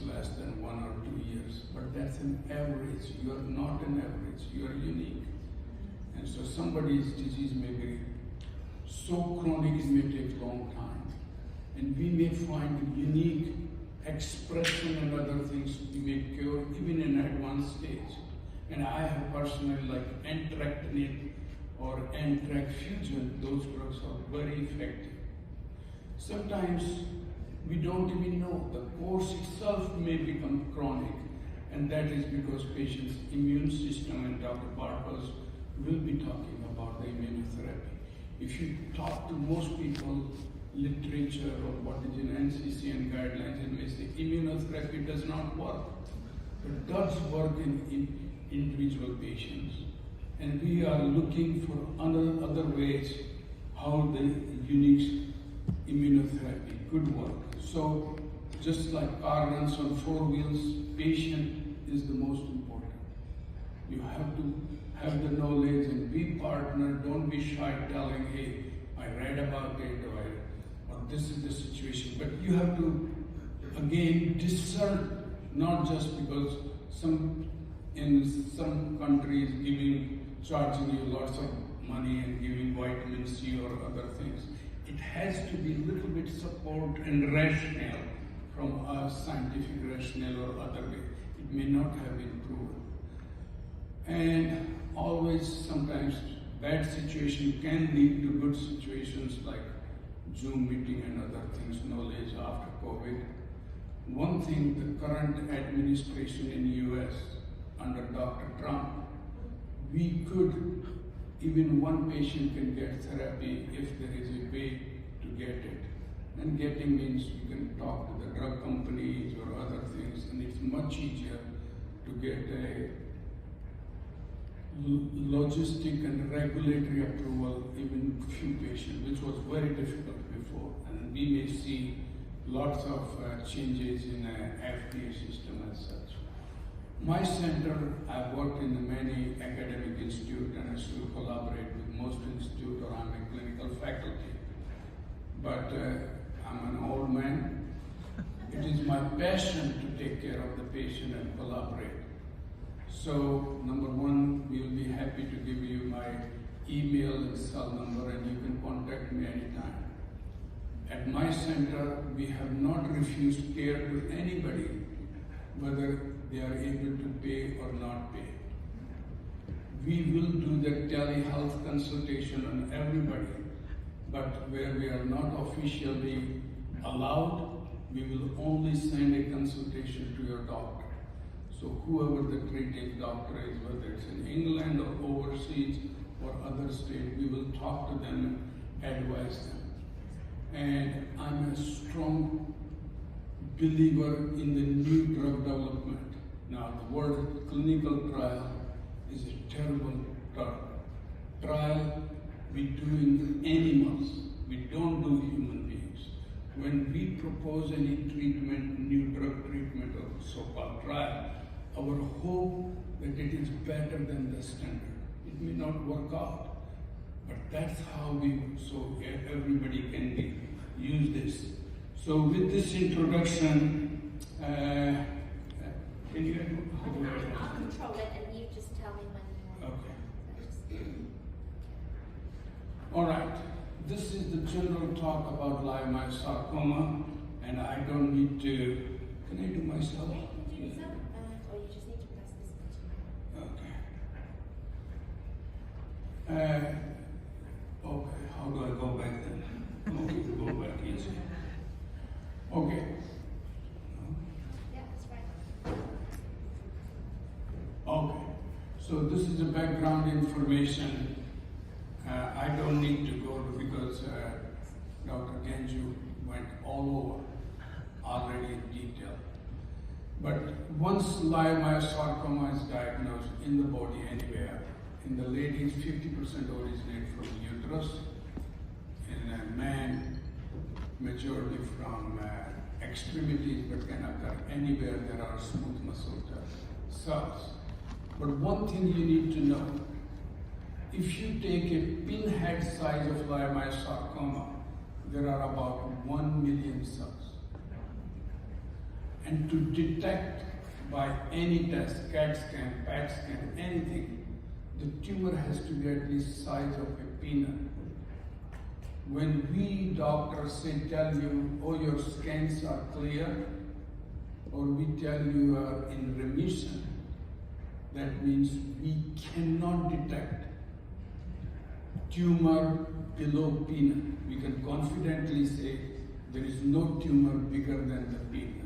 less than 1 or 2 years, but that's an average. You are not an average, you are unique. And so somebody's disease may be so chronic it may take a long time. And we may find unique expression and other things we may cure even in advanced stage. And I have personally, like entrectinib or antrac fusion, those drugs are very effective. Sometimes we don't even know. The course itself may become chronic, and that is because patient's immune system, and Dr. Bartos will be talking about the immunotherapy. If you talk to most people, literature or what is in NCCN guidelines, and they say immunotherapy does not work. It does work in individual patients. And we are looking for other ways how the unique immunotherapy could work. So just like car runs on 4 wheels, patient is the most important. You have to have the knowledge and be partner. Don't be shy telling, hey, I read about it, or this is the situation. But you have to, again, discern, not just because in some countries charging you lots of money and giving vitamin C or other things. It has to be a little bit support and rationale from a scientific rationale or other way. It may not have been proven. And always, sometimes bad situation can lead to good situations like Zoom meeting and other things, knowledge after COVID. One thing, the current administration in US under Dr. Trump, we could, even one patient can get therapy if there is a way to get it. And getting means you can talk to the drug companies or other things, and it's much easier to get a logistic and regulatory approval even few patients, which was very difficult before. And we may see lots of changes in FDA system as such. My center, I've worked in many academic institutes and I still collaborate with most institutes, or I'm a clinical faculty. But I'm an old man. It is my passion to take care of the patient and collaborate. So, number one, we will be happy to give you my email and cell number, and you can contact me anytime. At my center, we have not refused care to anybody, whether they are able to pay or not pay. We will do the telehealth consultation on everybody, but where we are not officially allowed, we will only send a consultation to your doctor. So whoever the treating doctor is, whether it's in England or overseas or other state, we will talk to them and advise them. And I'm a strong believer in the new drug development. Now, the word clinical trial is a terrible term. Trial we do in animals, we don't do human beings. When we propose any treatment, new drug treatment or so-called trial, our hope that it is better than the standard. It may not work out, but that's how so everybody can use this. So with this introduction, can you I'll control it and you just tell me when you want. Okay. All right. This is the general talk about Leiomyosarcoma, and I don't need to. Can I do myself? Yeah, you can do yourself, or you just need to press this button. Okay. Okay. How do I go back then? Okay, go back easy. Okay. Yeah, that's right. Okay. So this is the background information. I don't need to go to because Dr. Genju went all over already in detail. But once leiomyosarcoma is diagnosed in the body anywhere, in the ladies 50% originate from the uterus, in a man majority from extremities, but can occur anywhere there are smooth muscle cells. But one thing you need to know, if you take a pinhead size of leiomyosarcoma, there are about 1 million cells. And to detect by any test, CAT scan, PAT scan, anything, the tumor has to be at least size of a peanut. When we doctors tell you, oh, your scans are clear, or we tell you are in remission, that means we cannot detect tumor below peanut. We can confidently say there is no tumor bigger than the peanut.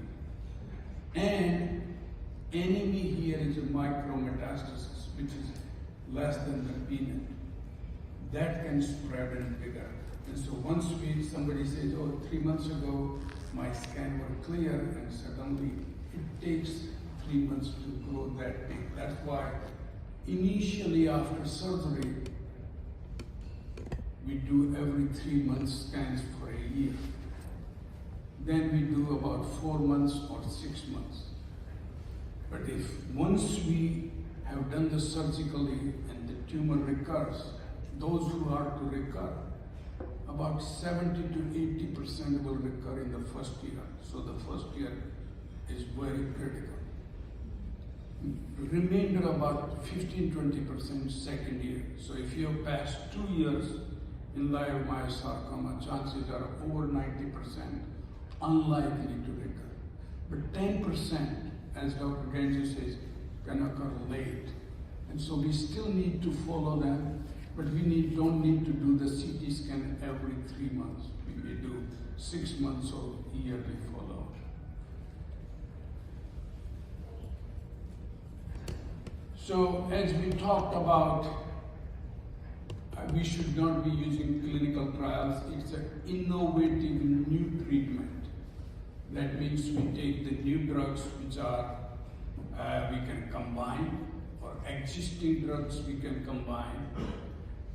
And enemy here is a micrometastasis, which is less than the peanut. That can spread and bigger. And so once somebody says, oh, 3 months ago my scan were clear, and suddenly it takes 3 months to grow that big. That's why initially after surgery, we do every 3 months scans for a year. Then we do about 4 months or 6 months. But if once we have done the surgically and the tumor recurs, those who are to recur, about 70 to 80% will recur in the first year. So the first year is very critical. Remainder about 15-20% second year. So if you have passed 2 years in Leiomyosarcoma, chances are over 90% unlikely to recur. But 10%, as Dr. Ganji says, can occur late. And so we still need to follow them, but we don't need to do the CT scan every 3 months. We may do 6 months or yearly follow. So as we talked about, we should not be using clinical trials. It's an innovative new treatment. That means we take the new drugs which are, we can combine, or existing drugs we can combine.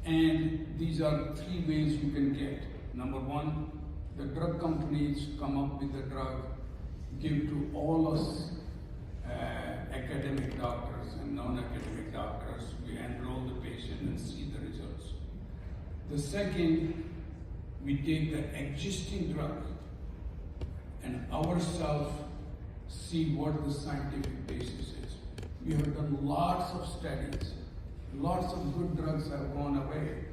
And these are 3 ways you can get. Number 1, the drug companies come up with the drug, give to all us academic doctors and non-academic doctors. We enroll the patient and see the results. The second, we take the existing drug and ourselves see what the scientific basis is. We have done lots of studies. Lots of good drugs have gone away,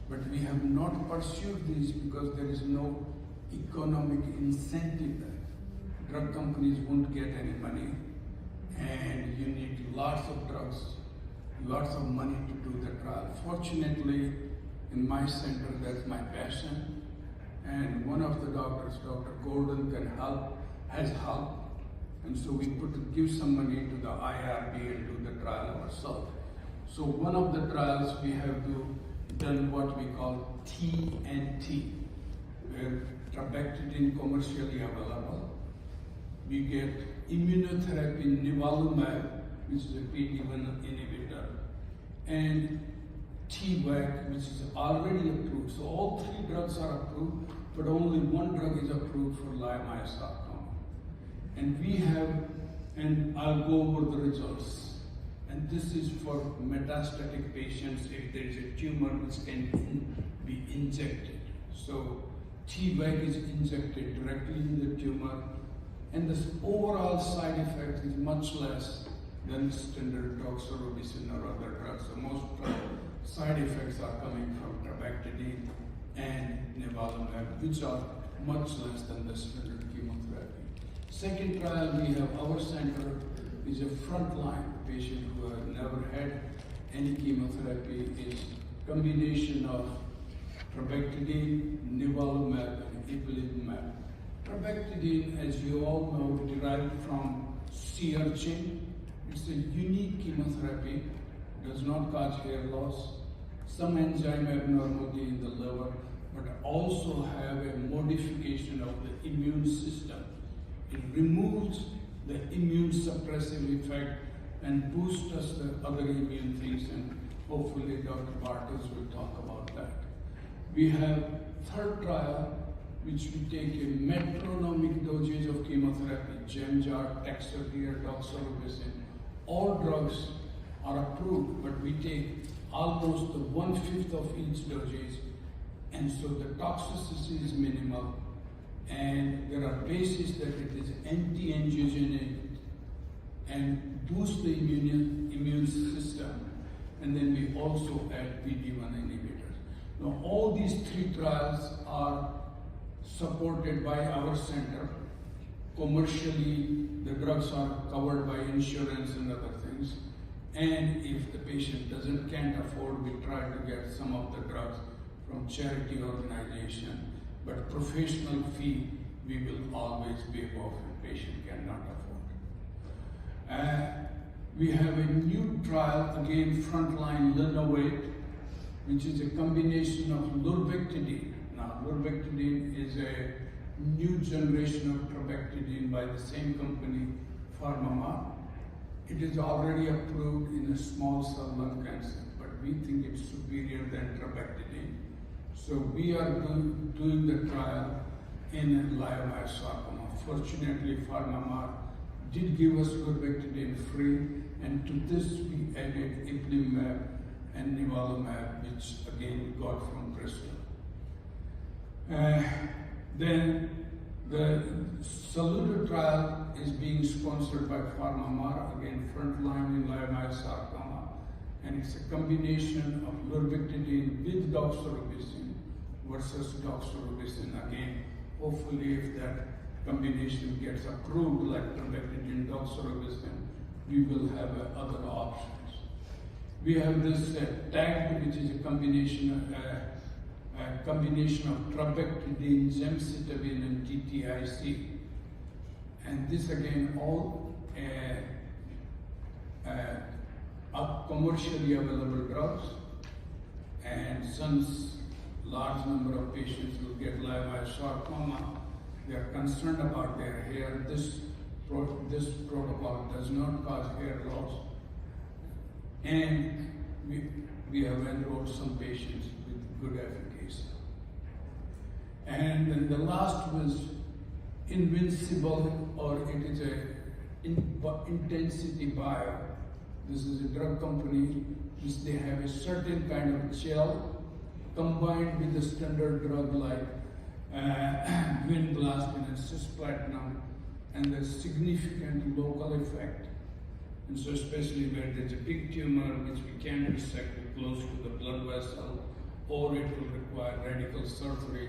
but we have not pursued these because there is no economic incentive there. Drug companies won't get any money, and you need lots of drugs, lots of money to do the trial. Fortunately, in my center, that's my passion, and one of the doctors, Dr. Golden, has help, and so we give some money to the IRB and do the trial ourselves. So one of the trials we have done what we call TNT, where trabectedin commercially available. We get immunotherapy nivolumab, which is a PD-1 inhibitor, and T-VEC, which is already approved. So all 3 drugs are approved, but only 1 drug is approved for leiomyosarcoma. And we have, and I'll go over the results. And this is for metastatic patients if there is a tumor which can be injected. So T-VEC is injected directly in the tumor, and the overall side effect is much less than standard doxorubicin or other drugs. So most side effects are coming from trabectedin and nivolumab, which are much less than the standard chemotherapy. Second trial we have our center is a frontline patient who have never had any chemotherapy. Is combination of trabectedin, nivolumab, and ipilimumab. Trabectedin, as you all know, derived from sea urchin. It's a unique chemotherapy, does not cause hair loss, some enzyme abnormality in the liver, but also have a modification of the immune system. It removes the immune suppressive effect and boosts us the other immune things, and hopefully Dr. Bartels will talk about that. We have third trial, which we take a metronomic dosage of chemotherapy, Gemzar, Taxotere, doxorubicin. All drugs are approved, but we take almost 1/5 of each dosage, and so the toxicity is minimal, And there are bases that it is anti-angiogenic and boosts the immune system. And then we also add PD-1 inhibitors. Now all these three trials are supported by our center. Commercially, the drugs are covered by insurance and other things. And if the patient can't afford, we try to get some of the drugs from charity organization. But professional fee, we will always waive off if patient cannot afford. We have a new trial, again, frontline Leiomyosarcoma, which is a combination of lurbinectedin. Now, lurbinectedin is a new generation of trabectedin by the same company, PharmaMar. It is already approved in a small cell lung cancer, but we think it's superior than trabectedin. So we are doing the trial in Leiomyosarcoma. Fortunately, PharmaMar did give us lurbinectedin free, and to this we added ipilimumab and nivolumab, which again got from Bristol. Then the Saluda trial is being sponsored by PharmaMar, again frontline in Leiomyosarcoma, and it's a combination of lurbinectedin with doxorubicin versus doxorubicin. Again, hopefully if that combination gets approved like trabectedin, doxorubicin, we will have other options. We have this TAG, which is a combination of trabectedin, gemcitabine, and TTIC. And this again, all are commercially available drugs. And since large number of patients will get leiomyosarcoma, they are concerned about their hair. This protocol does not cause hair loss. And we have enrolled some patients with good efficacy. And then the last was Invincible, or it is a Intensity Bio. This is a drug company which they have a certain kind of gel combined with a standard drug like vinblastine and cisplatin, and there's significant local effect. And so especially where there's a big tumor which we can resect close to the blood vessel, or it will require radical surgery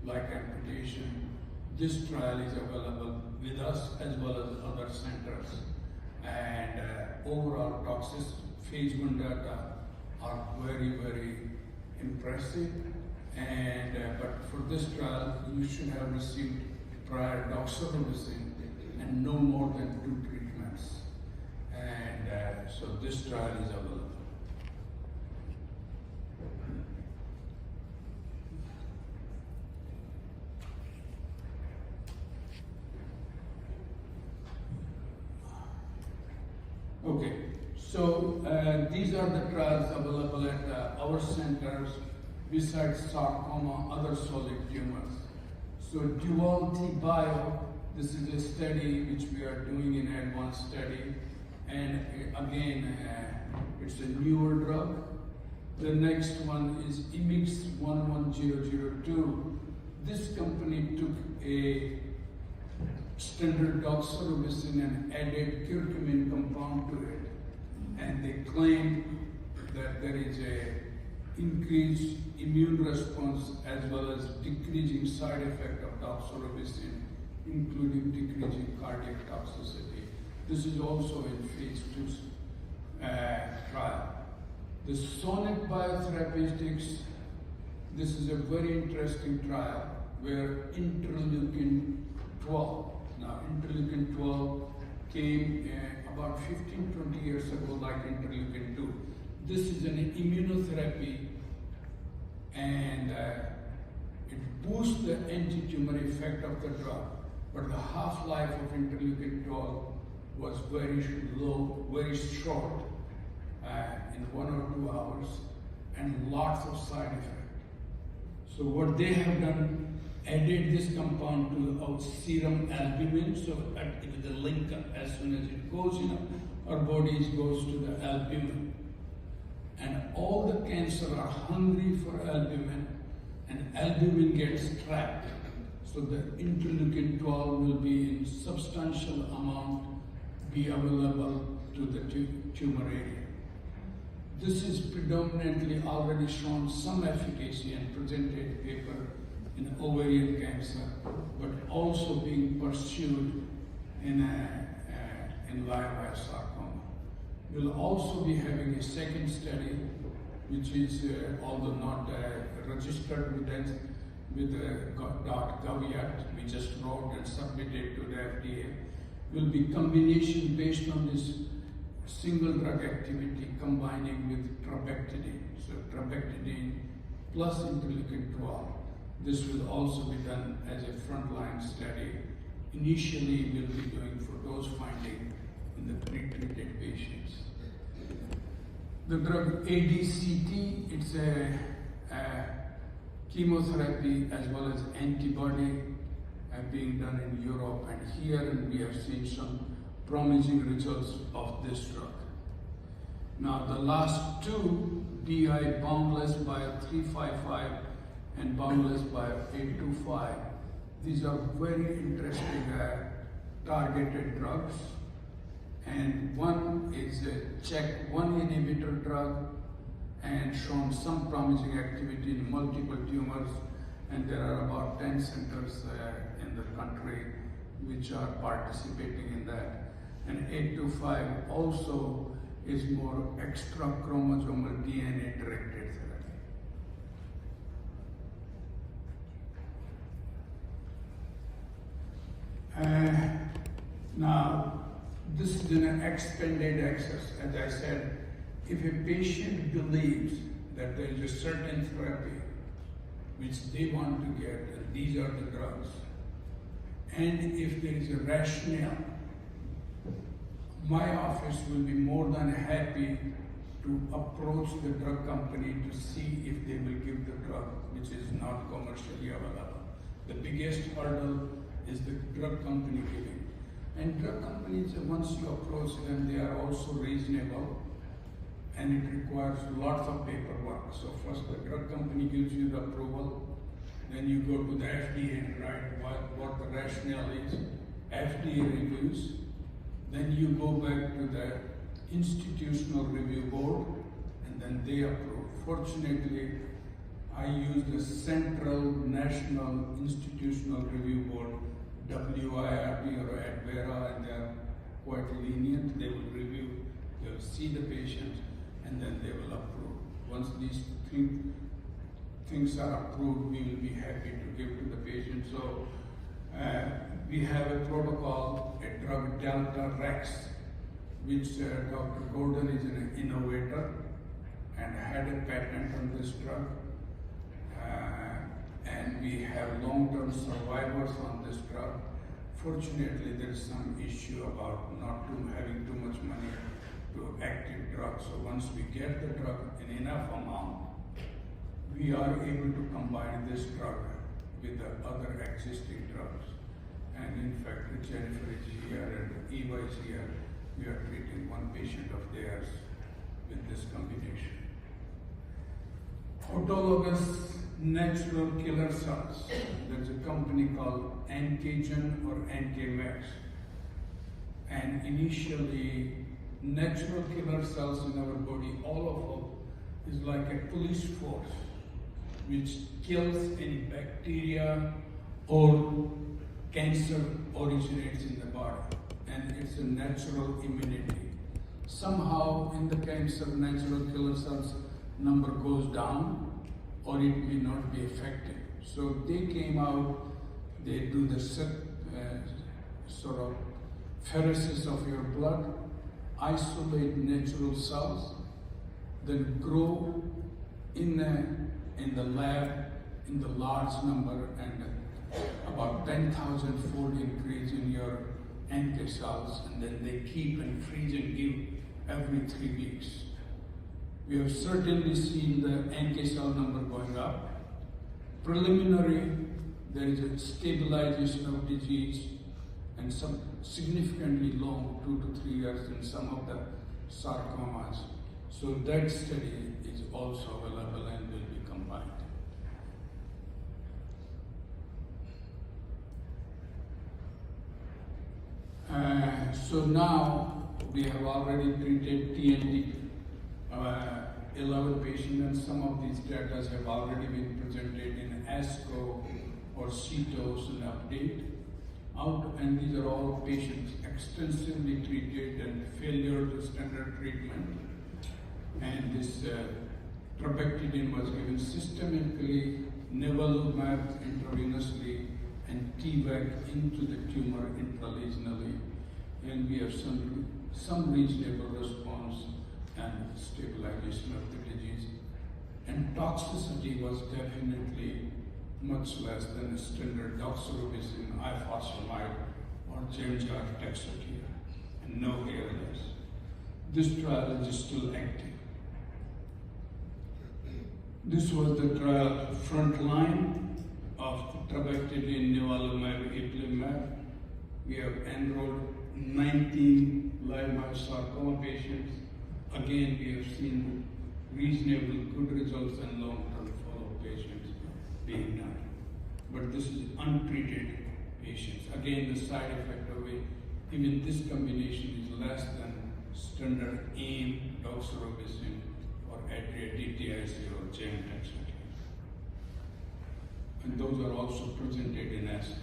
like amputation. This trial is available with us as well as other centers. And overall phase 1 data are very, very impressive. And but for this trial, you should have received prior doxorubicin and no more than 2 treatments. And so this trial is available. Okay, so these are the trials available at our centers besides sarcoma, other solid tumors. So Duality Bio, this is a study which we are doing in advanced study. And again, it's a newer drug. The next one is IMIX 11002. This company took a standard doxorubicin and added curcumin compound to it. And they claimed that there is a increased immune response as well as decreasing side effect of doxorubicin, including decreasing cardiac toxicity. This is also in phase 2 trial. The Sonic Biotherapeutics, this is a very interesting trial where interleukin 12. Now, interleukin 12 came about 15-20 years ago, like interleukin 2. This is an immunotherapy, and it boosts the anti-tumor effect of the drug. But the half-life of interleukin 12 was very low, very short, in 1 or 2 hours, and lots of side effects. So what they have done, added this compound to our serum albumin, so with the link as soon as it goes in our bodies goes to the albumin. And all the cancer are hungry for albumin, and albumin gets trapped. So the interleukin 12 will be in substantial amount be available to the tumor area. This is predominantly already shown some efficacy and presented paper in ovarian cancer, but also being pursued in Leiomyosarcoma. We'll also be having a second study, which is although not registered with .gov yet, we just wrote and submitted to the FDA. Will be combination based on this single drug activity combining with trabectedin. So trabectedin plus interleukin 12. This will also be done as a frontline study. Initially, we'll be doing for dose finding in the pre-treated patients. The drug ADCT, it's a chemotherapy as well as antibody being done in Europe and here, and we have seen some promising results of this drug. Now the last two, BI boundless bio 355 and boundless bio 825, these are very interesting targeted drugs. And one is a CHEK1 inhibitor drug and shown some promising activity in multiple tumors, and there are about 10 centers in the country which are participating in that. And 825 also is more extra chromosomal DNA directed therapy. Now, this is an expanded access. As I said, if a patient believes that there is a certain therapy which they want to get, and these are the drugs, and if there is a rationale, my office will be more than happy to approach the drug company to see if they will give the drug which is not commercially available. The biggest hurdle is the drug company giving. And drug companies, once you approach them, they are also reasonable, and it requires lots of paperwork. So first the drug company gives you the approval, then you go to the FDA and write what the rationale is. FDA reviews, then you go back to the institutional review board, and then they approve. Fortunately, I use the Central National Institutional Review Board, WIRB or ADVERA, and they are quite lenient. They will review, they will see the patient, and then they will approve. Once these things are approved, we will be happy to give to the patient. So we have a protocol, a drug Delta Rex, which Dr. Gordon is an innovator and had a patent on this drug. And we have long-term survivors on this drug. Fortunately, there is some issue about not having too much money to active drugs. So once we get the drug in enough amount, we are able to combine this drug with the other existing drugs. And in fact, Jennifer is here and Eva is here. We are treating one patient of theirs with this combination. Autologous natural killer cells. There's a company called Antigen or Antimax. And initially, natural killer cells in our body, all of them, is like a police force which kills any bacteria or cancer originates in the body. And it's a natural immunity. Somehow in the cancer, natural killer cells number goes down, or it may not be effective. So they came out, they do the sort of pheresis of your blood, isolate natural cells, then grow in the lab in the large number, and about 10,000-fold increase in your NK cells, and then they keep and freeze and give every 3 weeks. We have certainly seen the NK cell number going up. Preliminary, there is a stabilization of disease and some significantly long, 2 to 3 years in some of the sarcomas. So that study is also available and will be combined. So now we have already treated TNT 11 patients, and some of these data have already been presented in ASCO or CTOS and update. And these are all patients extensively treated and failure to standard treatment. And this trabectedin was given systemically, nivolumab intravenously, and TVAC into the tumor intralesionally. And we have some reasonable response and stabilization of the disease. And toxicity was definitely much less than standard doxorubicin, ifosfamide, or Gemzar Taxotere, and no ALS. This trial is still active. This was the trial front line of trabectedin, nivolumab, ipilimumab. We have enrolled 19 Leiomyosarcoma patients. Again, we have seen reasonable good results and long-term follow-up patients being done. But this is untreated patients. Again, the side effect of it, even this combination is less than standard AIM, doxorubicin, or DTIC or Gemzar. And those are also presented in ASCO.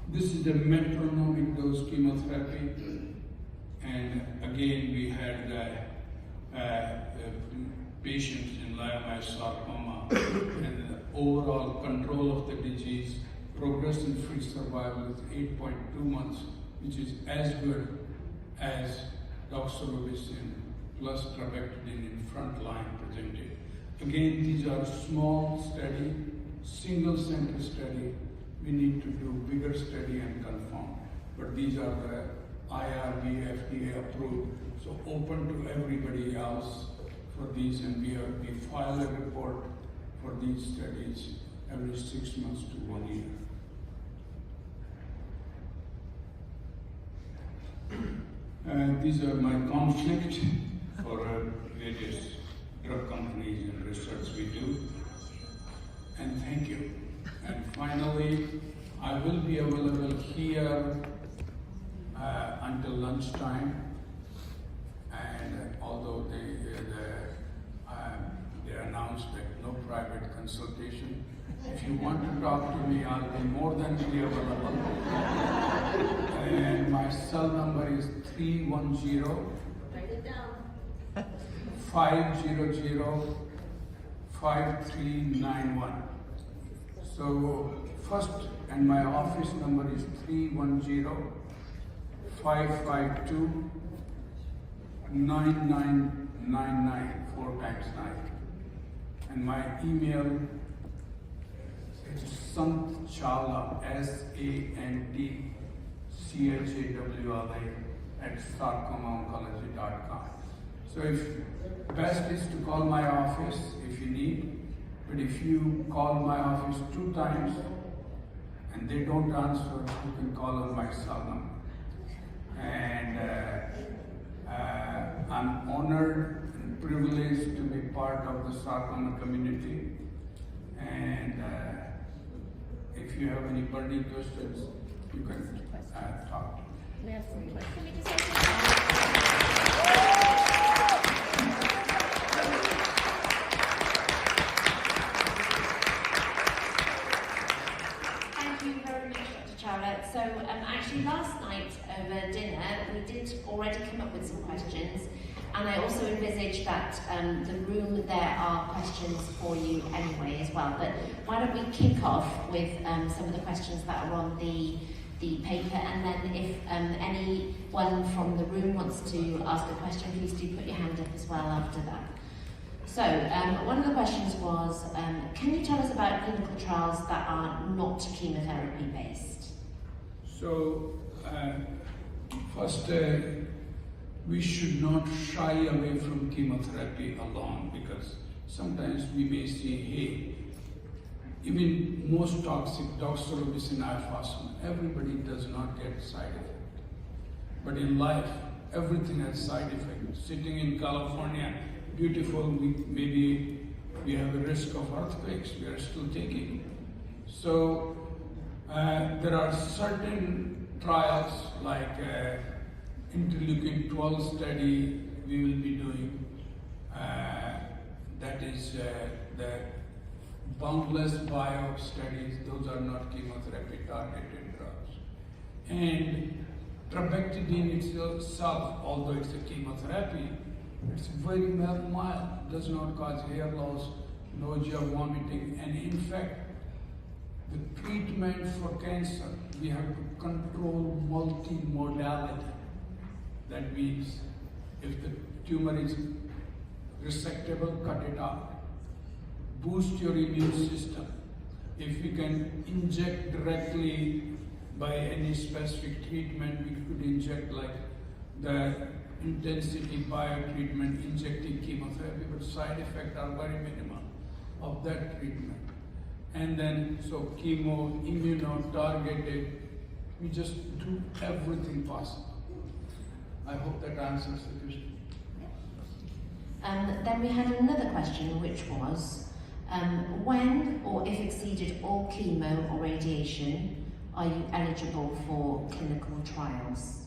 This is the metronomic dose chemotherapy. And again, we had patients in leiomyosarcoma and the overall control of the disease, progression-free survival is 8.2 months, which is as good as doxorubicin plus trabectedin in front line presented. Again, these are small study, single center study. We need to do bigger study and confirm. But these are the IRB, FDA approved, so open to everybody else for these, and we file a report for these studies every 6 months to 1 year. These are my conflict for various drug companies and research we do. And thank you. And finally, I will be available here until lunchtime. And although they announced that no private consultation, if you want to talk to me, I'll be more than available. And my cell number is 310 Write it down. 500-5391. So first, and my office number is 310-552-9999, 4 times 9. And my email is Sant Chawla, SANTCHAWLA @sarcomaoncology.com. So if best is to call my office if you need, but if you call my office 2 times and they don't answer, you can call on my cell number. And I'm honored and privileged to be part of the sarcoma community. And if you have any burning questions, you can talk to me. We have some questions. Can we just Thank you very much, Dr. Chawla. So actually last night over dinner, we did already come up with some questions, and I also envisage that the room there are questions for you anyway as well. But why don't we kick off with some of the questions that are on the paper, and then if anyone from the room wants to ask a question, please do put your hand up as well after that. So one of the questions was, can you tell us about clinical trials that are not chemotherapy based? So first, we should not shy away from chemotherapy alone, because sometimes we may say, hey, even most toxic doxorubicin, ifosfamide, everybody does not get side effect. But in life, everything has side effect. Sitting in California, beautiful, maybe we have a risk of earthquakes, we are still taking. So there are certain trials like interleukin 12 study we will be doing. That is the boundless bio studies. Those are not chemotherapy targeted drugs. And trabectedin itself, although it's a chemotherapy, it's very mild, does not cause hair loss, nausea, vomiting, and in fact, the treatment for cancer, we have to control multimodality. That means if the tumor is resectable, cut it out. Boost your immune system. If we can inject directly by any specific treatment, we could inject like the intensity bio treatment, injecting chemotherapy, but side effects are very minimal of that treatment. And then, so chemo, immuno, targeted, we just do everything possible. I hope that answers the question. Then we had another question, which was, when or if exceeded all chemo or radiation, are you eligible for clinical trials?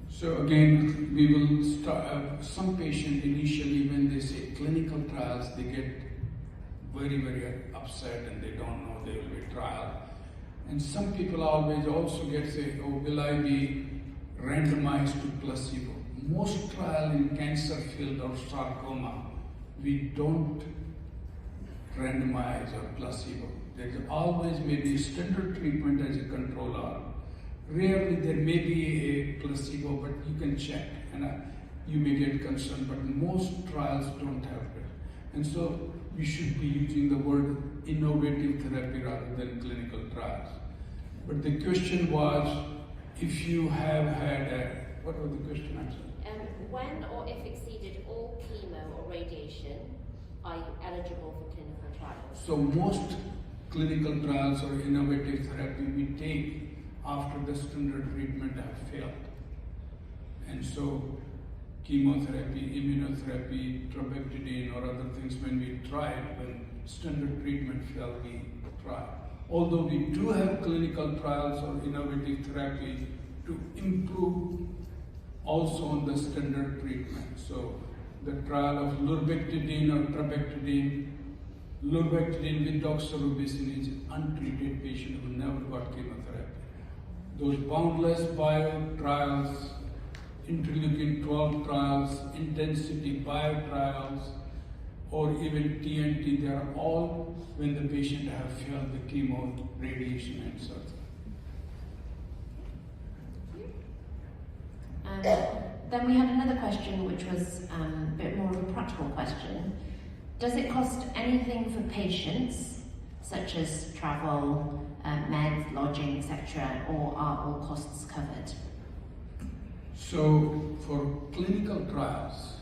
So again, we will start, some patients initially when they say clinical trials, they get very, very upset and they don't know there will be a trial. And some people always also say, oh, will I be randomized to placebo? Most trial in cancer field or sarcoma, we don't randomize or placebo. There's always maybe standard treatment as a control arm. Rarely there may be a placebo, but you can check and you may get concerned, but most trials don't have it. And so we should be using the word innovative therapy rather than clinical trials. But the question was, if you have had what was the question actually? When or if exceeded all chemo or radiation, are you eligible for clinical trials? So most clinical trials or innovative therapy we take after the standard treatment have failed. And so chemotherapy, immunotherapy, trabectedin or other things, when we tried, when standard treatment failed, we tried. Although we do have clinical trials or innovative therapy to improve also on the standard treatment. So the trial of lurbectedin or trabectedin, lurbectedin with doxorubicin is untreated patient who never got chemotherapy. Those boundless bio trials, interleukin 12 trials, intensity bio trials, or even TNT, they are all when the patient have failed the chemo, radiation, and so on. Then we had another question, which was a bit more of a practical question. Does it cost anything for patients, such as travel, meds, lodging, etc., or are all costs covered? So for clinical trials,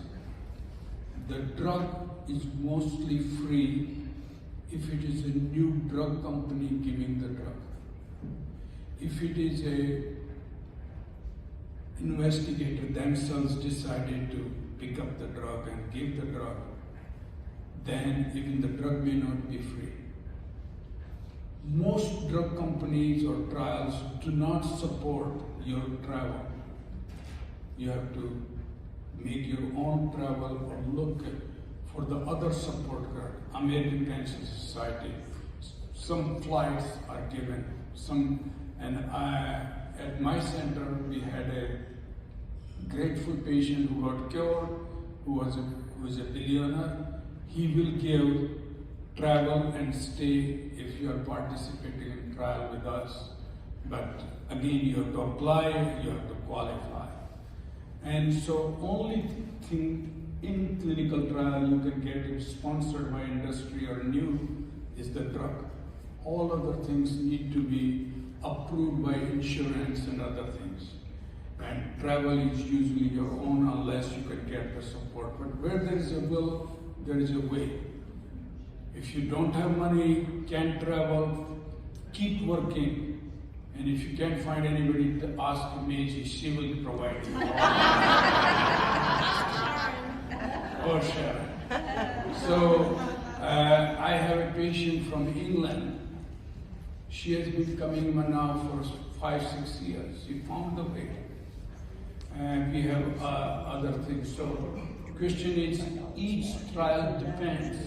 the drug is mostly free if it is a new drug company giving the drug. If it is a investigator themselves decided to pick up the drug and give the drug, then even the drug may not be free. Most drug companies or trials do not support your travel. You have to make your own travel or look for the other support group. American Cancer Society, some flights are given, at my center we had a grateful patient who got cured, who was a billionaire. He will give travel and stay if you are participating in trial with us. But again, you have to apply, you have to qualify. And so only thing in clinical trial you can get it sponsored by industry or new is the drug. All other things need to be approved by insurance and other things. And travel is usually your own unless you can get the support. But where there is a will, there is a way. If you don't have money, can't travel, keep working. And if you can't find anybody to ask Meiji, she will provide you. Or Sharon. So I have a patient from England. She has been coming now for 5-6 years. She found the way. and we have other things. So question is, each trial depends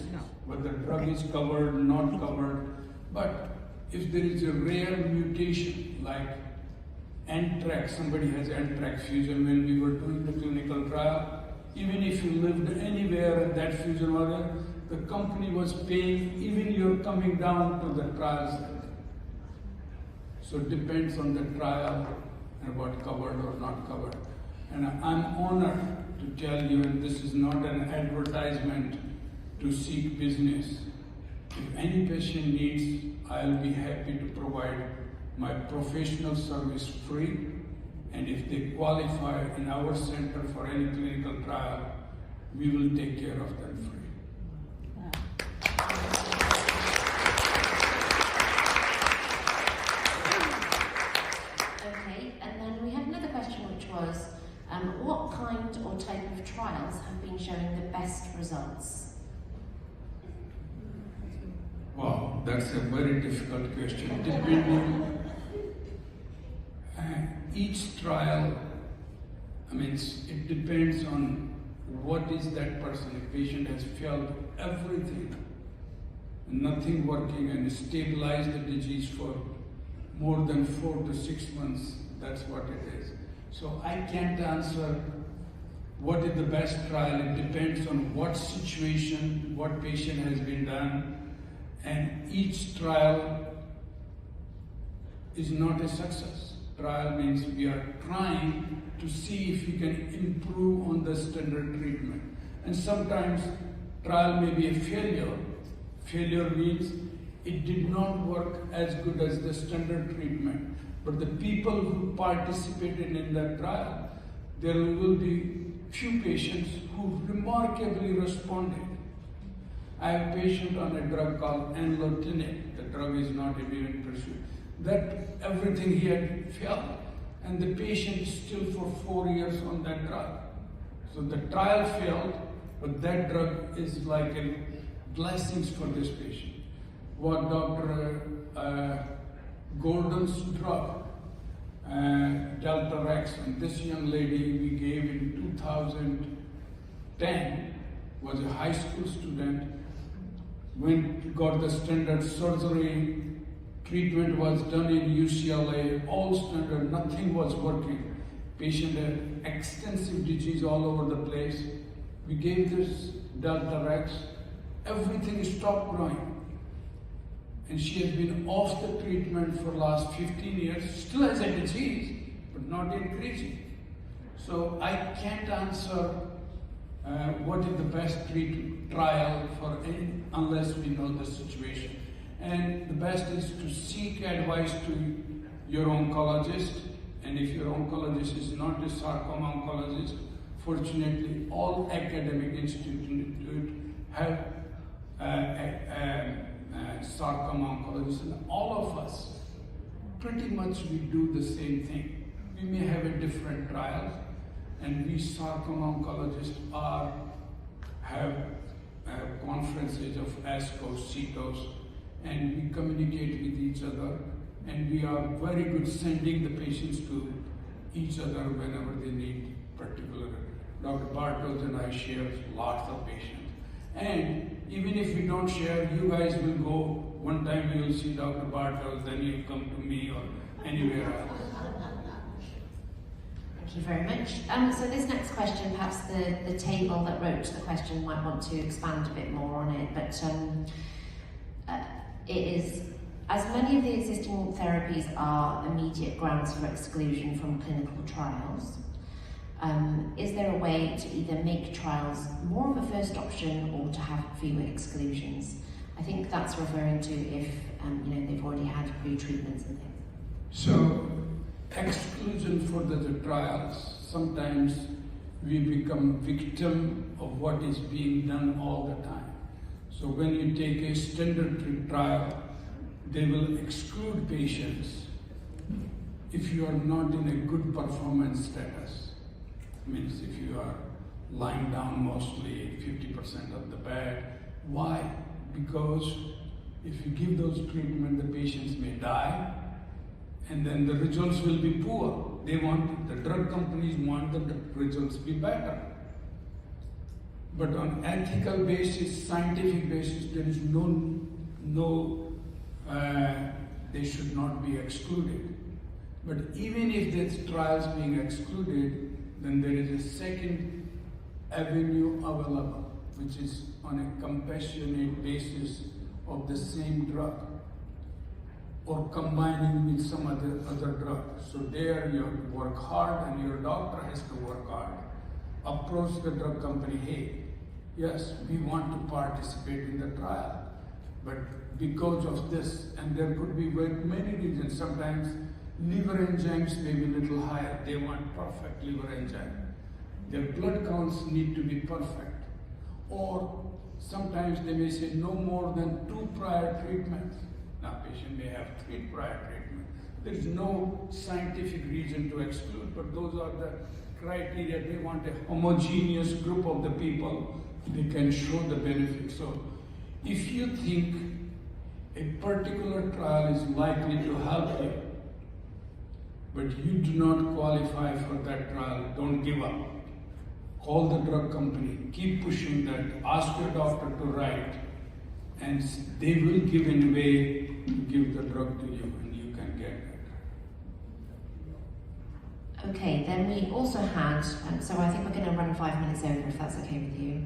whether drug is covered, not covered. But if there is a rare mutation like anthrax, somebody has anthrax fusion when we were doing the clinical trial, even if you lived anywhere and that fusion was there, the company was paying even you're coming down to the trial center. So it depends on the trial and what covered or not covered. And I'm honored to tell you, and this is not an advertisement to seek business. If any patient needs, I'll be happy to provide my professional service free. And if they qualify in our center for any clinical trial, we will take care of them free. Okay, and then we had another question which was, what kind or type of trials have been showing the best results? Wow, that's a very difficult question. Depending, each trial, it depends on what is that person. If patient has failed everything, nothing working, and stabilized the disease for more than 4 to 6 months, that's what it is. So I can't answer what is the best trial. It depends on what situation, what patient has been done, and each trial is not a success. Trial means we are trying to see if we can improve on the standard treatment. And sometimes trial may be a failure. Failure means it did not work as good as the standard treatment. But the people who participated in that trial, there will be few patients who remarkably responded. I have a patient on a drug called enlotinib. The drug is not immune pursuit. That everything he had failed, and the patient is still for 4 years on that drug. So the trial failed, but that drug is like a blessings for this patient. What Dr. Gordon's drug, Delta-Rex, and this young lady we gave in 2010, was a high school student, got the standard surgery, treatment was done in UCLA, all standard, nothing was working. Patient had extensive disease all over the place. We gave this Delta-Rex, everything stopped growing. And she has been off the treatment for last 15 years, still has a disease, but not increasing. So I can't answer what is the best trial for any, unless we know the situation. And the best is to seek advice to your oncologist. And if your oncologist is not a sarcoma oncologist, fortunately all academic institutes have sarcoma oncologists, and all of us, pretty much we do the same thing. We may have a different trial, and we sarcoma oncologists have conferences of ASCO, CETOS, and we communicate with each other, and we are very good sending the patients to each other whenever they need particular. Dr. Bartos and I share lots of patients. And even if we don't share, you guys will go, one time you will see Dr. Bartos, then you come to me or anywhere else. Thank you very much. So this next question, perhaps the table that wrote the question might want to expand a bit more on it, but it is, as many of the existing therapies are immediate grounds for exclusion from clinical trials, is there a way to either make trials more of a first option or to have fewer exclusions? I think that's referring to if they've already had pre-treatments and things. So, exclusion for the trials, sometimes we become victim of what is being done all the time. So when you take a standard trial, they will exclude patients if you are not in a good performance status. Means if you are lying down mostly 50% of the bed. Why? Because if you give those treatment, the patients may die, and then the results will be poor. the drug companies want the results be better. But on ethical basis, scientific basis, there is they should not be excluded. But even if this trial is being excluded, then there is a second avenue available, which is on a compassionate basis of the same drug, or combining with some other drug. So there you have to work hard, and your doctor has to work hard. Approach the drug company, hey, yes, we want to participate in the trial, but because of this, and there could be many reasons. Sometimes liver enzymes may be a little higher. They want perfect liver enzyme. Their blood counts need to be perfect. Or sometimes they may say no more than 2 prior treatments. Now, patient may have 3 prior treatments. There is no scientific reason to exclude, but those are the criteria. They want a homogeneous group of the people. They can show the benefit. So, if you think a particular trial is likely to help you, but you do not qualify for that trial, don't give up. Call the drug company, keep pushing that, ask your doctor to write, and they will give in a way to give the drug to you, and you can get it. Okay, then we also had, so I think we're going to run 5 minutes over if that's okay with you.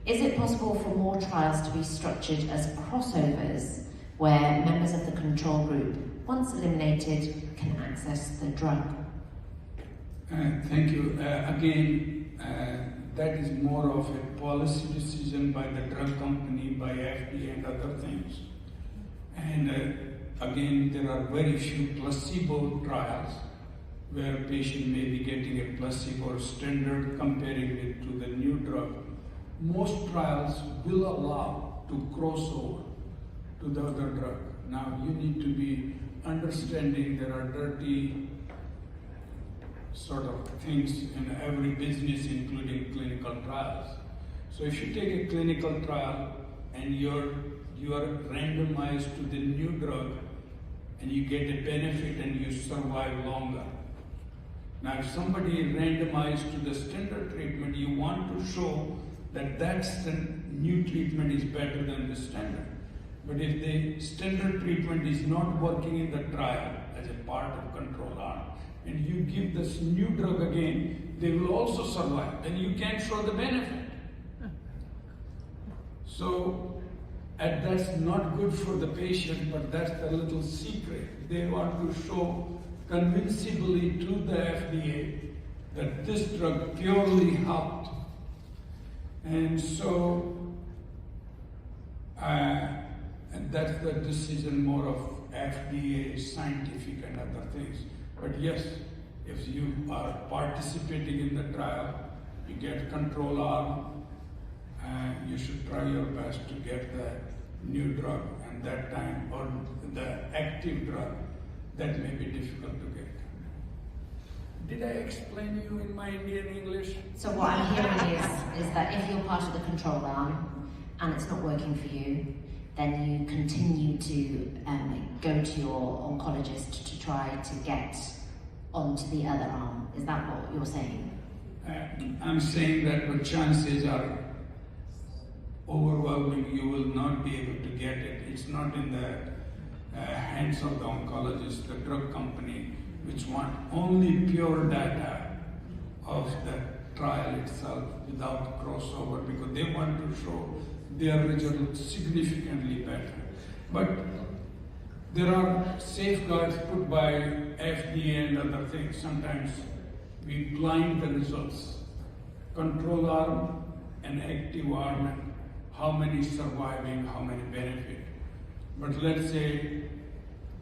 Is it possible for more trials to be structured as crossovers where members of the control group, once eliminated, can access the drug? Thank you. Again, that is more of a policy decision by the drug company, by FDA and other things. And again, there are very few placebo trials where a patient may be getting a placebo or standard, comparing it to the new drug. Most trials will allow to cross over to the other drug. Now, you need to be understanding there are dirty sort of things in every business, including clinical trials. So if you take a clinical trial and you are randomized to the new drug and you get a benefit and you survive longer. Now, if somebody is randomized to the standard treatment, you want to show that new treatment is better than the standard. But if the standard treatment is not working in the trial as a part of control arm, and you give this new drug again, they will also survive. Then you can't show the benefit. So, and that's not good for the patient, but that's the little secret. They want to show convincingly to the FDA that this drug purely helped. And so, and that's the decision more of FDA, scientific and other things. But yes, if you are participating in the trial, you get control arm, you should try your best to get the new drug, and that time, or the active drug, that may be difficult to get. Did I explain you in my Indian English? So what I'm hearing is that if you're part of the control arm and it's not working for you, then you continue to go to your oncologist to try to get onto the other arm. Is that what you're saying? I'm saying that the chances are overwhelming. You will not be able to get it. It's not in the hands of the oncologist, the drug company, which want only pure data of the trial itself without crossover, because they want to show their results significantly better. But there are safeguards put by FDA and other things. Sometimes we blind the results. Control arm and active arm, how many surviving, how many benefit. But let's say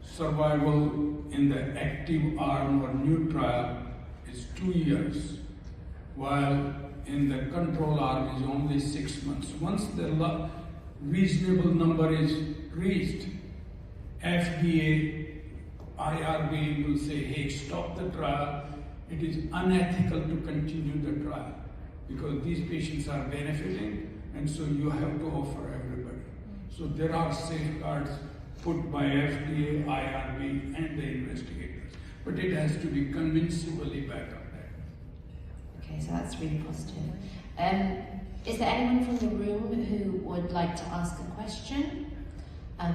survival in the active arm or new trial is 2 years, while in the control arm is only 6 months. Once the reasonable number is reached, FDA, IRB will say, hey, stop the trial. It is unethical to continue the trial because these patients are benefiting, and so you have to offer everybody. So there are safeguards put by FDA, IRB, and the investigators. But it has to be convincingly backed up. Okay, so that's really positive. Is there anyone from the room who would like to ask a question? I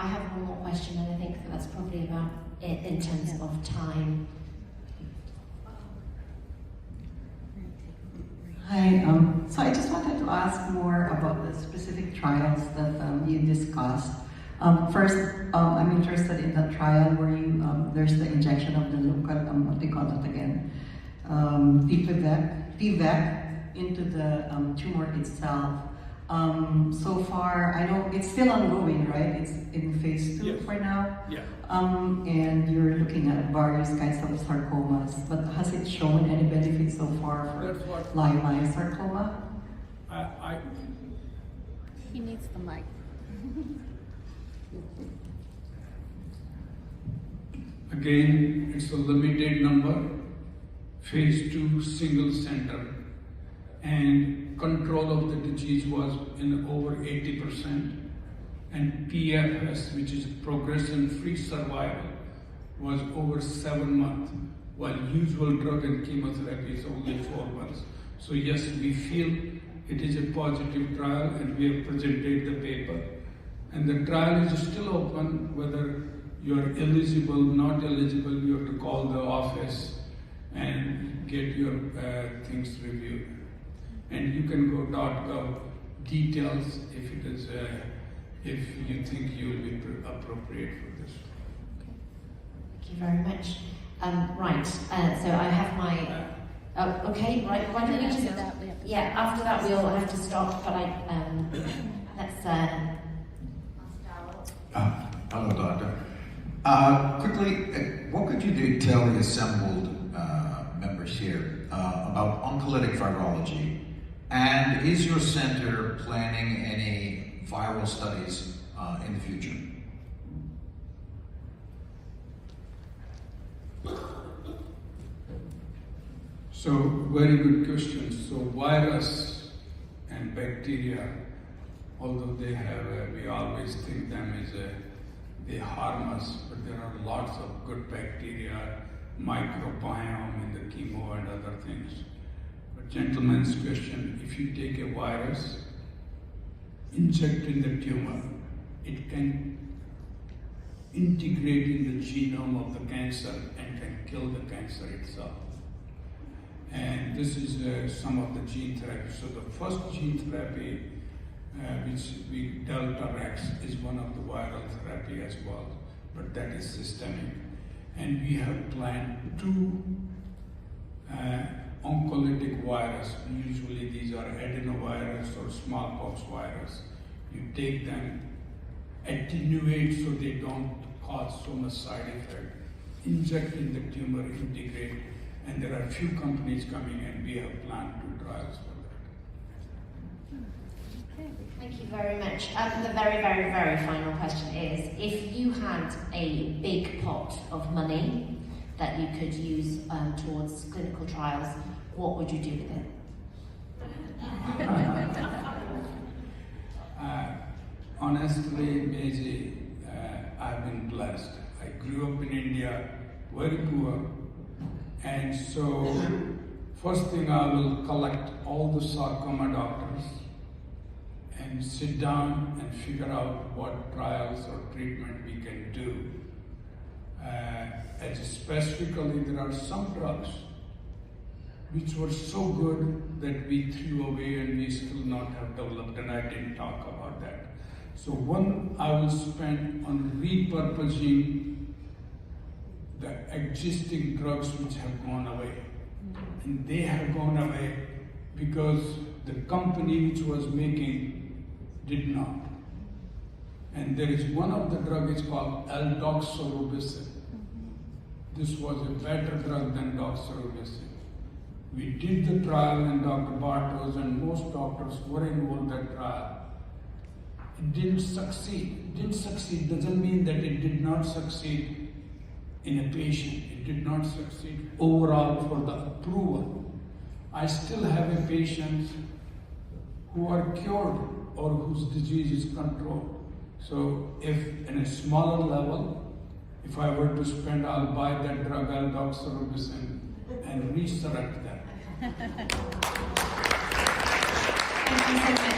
have one more question, and I think that's probably about it in terms of time. Hi, so I just wanted to ask more about the specific trials that you discussed. First, I'm interested in the trial where you there's the injection of the local, what do you call it again? PVEC into the tumor itself. So far, I know it's still ongoing, right? It's in phase 2 Yes. for now. Yeah. And you're looking at various kinds of sarcomas, but has it shown any benefit so far for That's what Leiomyosarcoma? He needs the mic. Again, it's a limited number, phase 2 single center, and control of the disease was in over 80%, and PFS, which is progression-free survival, was over 7 months, while usual drug and chemotherapy is only 4 months. So yes, we feel it is a positive trial, and we have presented the paper. And the trial is still open, whether you are eligible, not eligible, you have to call the office and get your things reviewed. And you can go .gov details if it is, if you think you will be appropriate for this. Thank you very much. Right, so I have my, okay, right, why don't we just, yeah, after that we'll have to stop, but let's, Hello, Doctor. Quickly, what could you tell the assembled members here about oncolytic virology? And is your center planning any viral studies in the future? So, very good question. So, virus and bacteria, although they have, we always think them as they harm us, but there are lots of good bacteria, microbiome in the chemo and other things. But gentleman's question, if you take a virus, inject in the tumor, it can integrate in the genome of the cancer and can kill the cancer itself. And this is some of the gene therapy. So the first gene therapy, which we Delta-Rex, is one of the viral therapy as well, but that is systemic. And we have planned 2 oncolytic virus. Usually these are adenovirus or smallpox virus. You take them, attenuate so they don't cause so much side effect, inject in the tumor, integrate, and there are few companies coming and we have planned 2 trials for that. thank you very much. The very, very, very final question is, if you had a big pot of money that you could use towards clinical trials, what would you do with it? Honestly, Meiji, I've been blessed. I grew up in India, very poor, and so first thing I will collect all the sarcoma doctors and sit down and figure out what trials or treatment we can do. As specifically, there are some drugs which were so good that we threw away and we still not have developed, and I didn't talk about that. So one, I will spend on repurposing the existing drugs which have gone away. And they have gone away because the company which was making did not. And there is one of the drugs called L-doxorubicin. This was a better drug than doxorubicin. We did the trial, and Dr. Bartos and most doctors were involved in that trial. It didn't succeed. It didn't succeed doesn't mean that it did not succeed in a patient. It did not succeed overall for the approval. I still have a patient who are cured or whose disease is controlled. So if in a smaller level, If I were to spend, I'll buy that drug, I'll doxorubicin and resurrect that. Thank you so much.